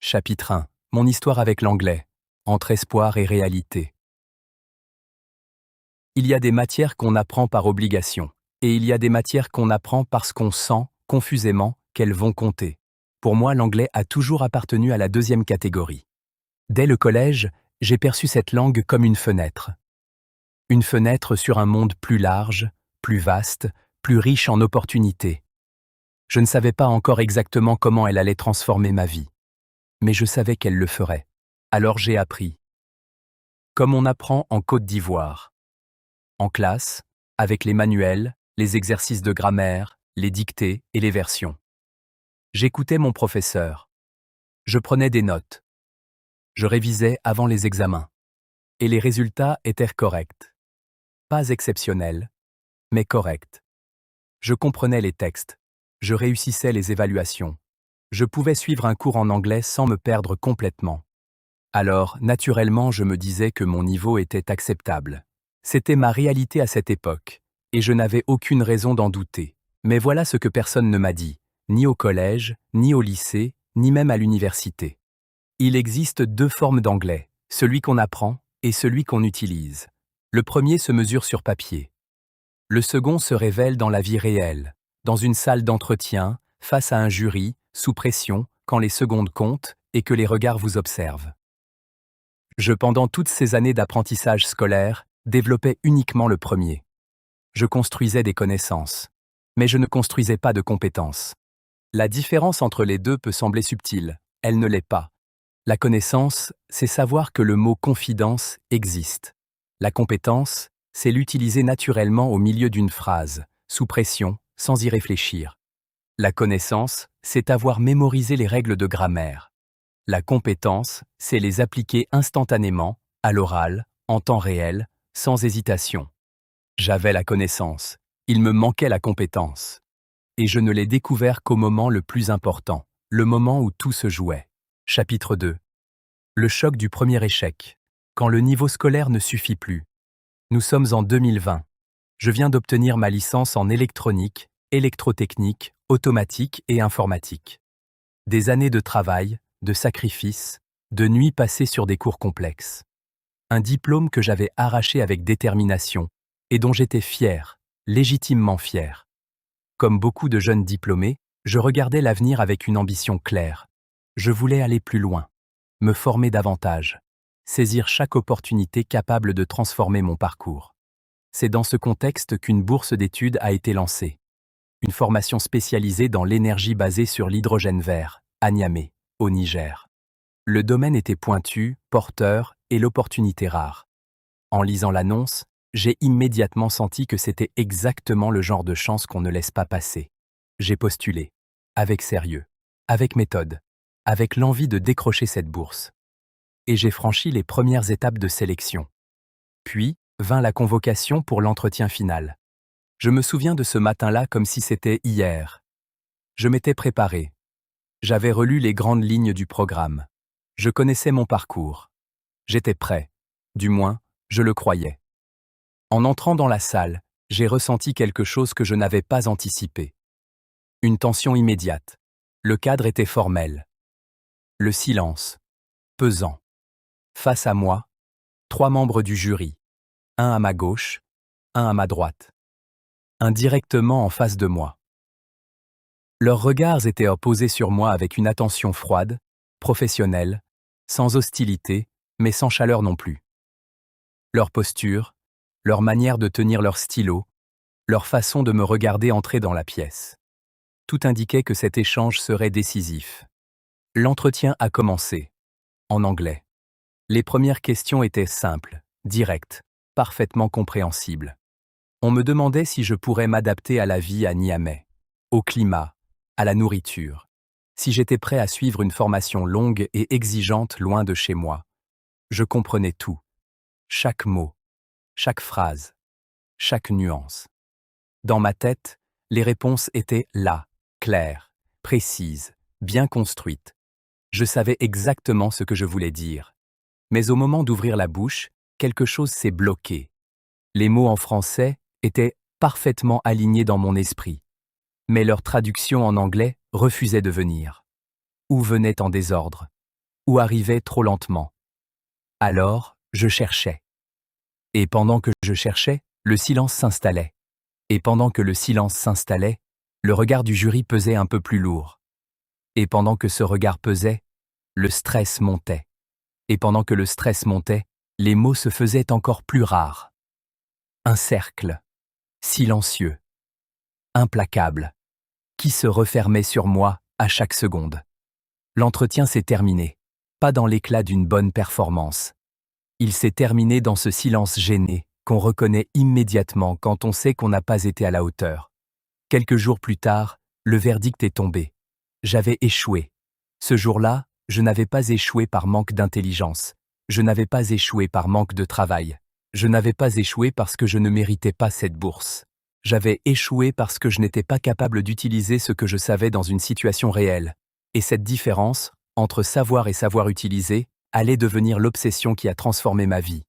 Chapitre 1. Mon histoire avec l'anglais. Entre espoir et réalité. Il y a des matières qu'on apprend par obligation, et il y a des matières qu'on apprend parce qu'on sent, confusément, qu'elles vont compter. Pour moi, l'anglais a toujours appartenu à la deuxième catégorie. Dès le collège, j'ai perçu cette langue comme une fenêtre. Une fenêtre sur un monde plus large, plus vaste, plus riche en opportunités. Je ne savais pas encore exactement comment elle allait transformer ma vie. Mais je savais qu'elle le ferait. Alors j'ai appris. Comme on apprend en Côte d'Ivoire. En classe, avec les manuels, les exercices de grammaire, les dictées et les versions. J'écoutais mon professeur. Je prenais des notes. Je révisais avant les examens. Et les résultats étaient corrects. Pas exceptionnels, mais corrects. Je comprenais les textes. Je réussissais les évaluations. Je pouvais suivre un cours en anglais sans me perdre complètement. Alors, naturellement, je me disais que mon niveau était acceptable. C'était ma réalité à cette époque, et je n'avais aucune raison d'en douter. Mais voilà ce que personne ne m'a dit, ni au collège, ni au lycée, ni même à l'université. Il existe deux formes d'anglais, celui qu'on apprend et celui qu'on utilise. Le premier se mesure sur papier. Le second se révèle dans la vie réelle, dans une salle d'entretien, face à un jury, sous pression, quand les secondes comptent et que les regards vous observent. Pendant toutes ces années d'apprentissage scolaire, développais uniquement le premier. Je construisais des connaissances, mais je ne construisais pas de compétences. La différence entre les deux peut sembler subtile, elle ne l'est pas. La connaissance, c'est savoir que le mot confidence existe. La compétence, c'est l'utiliser naturellement au milieu d'une phrase, sous pression, sans y réfléchir. La connaissance, c'est avoir mémorisé les règles de grammaire. La compétence, c'est les appliquer instantanément, à l'oral, en temps réel, sans hésitation. J'avais la connaissance, il me manquait la compétence. Et je ne l'ai découvert qu'au moment le plus important, le moment où tout se jouait. Chapitre 2. Le choc du premier échec. Quand le niveau scolaire ne suffit plus. Nous sommes en 2020. Je viens d'obtenir ma licence en électronique, électrotechnique, automatique et informatique. Des années de travail, de sacrifices, de nuits passées sur des cours complexes. Un diplôme que j'avais arraché avec détermination et dont j'étais fier, légitimement fier. Comme beaucoup de jeunes diplômés, je regardais l'avenir avec une ambition claire. Je voulais aller plus loin, me former davantage, saisir chaque opportunité capable de transformer mon parcours. C'est dans ce contexte qu'une bourse d'études a été lancée. Une formation spécialisée dans l'énergie basée sur l'hydrogène vert, à Niamey, au Niger. Le domaine était pointu, porteur et l'opportunité rare. En lisant l'annonce, j'ai immédiatement senti que c'était exactement le genre de chance qu'on ne laisse pas passer. J'ai postulé, avec sérieux, avec méthode, avec l'envie de décrocher cette bourse. Et j'ai franchi les premières étapes de sélection. Puis vint la convocation pour l'entretien final. Je me souviens de ce matin-là comme si c'était hier. Je m'étais préparé. J'avais relu les grandes lignes du programme. Je connaissais mon parcours. J'étais prêt. Du moins, je le croyais. En entrant dans la salle, j'ai ressenti quelque chose que je n'avais pas anticipé. Une tension immédiate. Le cadre était formel. Le silence. Pesant. Face à moi, 3 membres du jury. Un à ma gauche, un à ma droite. Un directement en face de moi. Leurs regards étaient posés sur moi avec une attention froide, professionnelle, sans hostilité, mais sans chaleur non plus. Leur posture, leur manière de tenir leur stylo, leur façon de me regarder entrer dans la pièce. Tout indiquait que cet échange serait décisif. L'entretien a commencé, en anglais. Les premières questions étaient simples, directes, parfaitement compréhensibles. On me demandait si je pourrais m'adapter à la vie à Niamey, au climat, à la nourriture, si j'étais prêt à suivre une formation longue et exigeante loin de chez moi. Je comprenais tout, chaque mot, chaque phrase, chaque nuance. Dans ma tête, les réponses étaient là, claires, précises, bien construites. Je savais exactement ce que je voulais dire. Mais au moment d'ouvrir la bouche, quelque chose s'est bloqué. Les mots en français étaient parfaitement alignés dans mon esprit. Mais leur traduction en anglais refusait de venir. Ou venait en désordre. ou arrivait trop lentement. Alors, je cherchais. Et pendant que je cherchais, le silence s'installait. Et pendant que le silence s'installait, le regard du jury pesait un peu plus lourd. Et pendant que ce regard pesait, le stress montait. Et pendant que le stress montait, les mots se faisaient encore plus rares. Un cercle, silencieux, implacable, qui se refermait sur moi à chaque seconde. L'entretien s'est terminé, pas dans l'éclat d'une bonne performance. Il s'est terminé dans ce silence gêné qu'on reconnaît immédiatement quand on sait qu'on n'a pas été à la hauteur. Quelques jours plus tard, le verdict est tombé. J'avais échoué. Ce jour-là, je n'avais pas échoué par manque d'intelligence. Je n'avais pas échoué par manque de travail. Je n'avais pas échoué parce que je ne méritais pas cette bourse. J'avais échoué parce que je n'étais pas capable d'utiliser ce que je savais dans une situation réelle. Et cette différence, entre savoir et savoir utiliser, allait devenir l'obsession qui a transformé ma vie.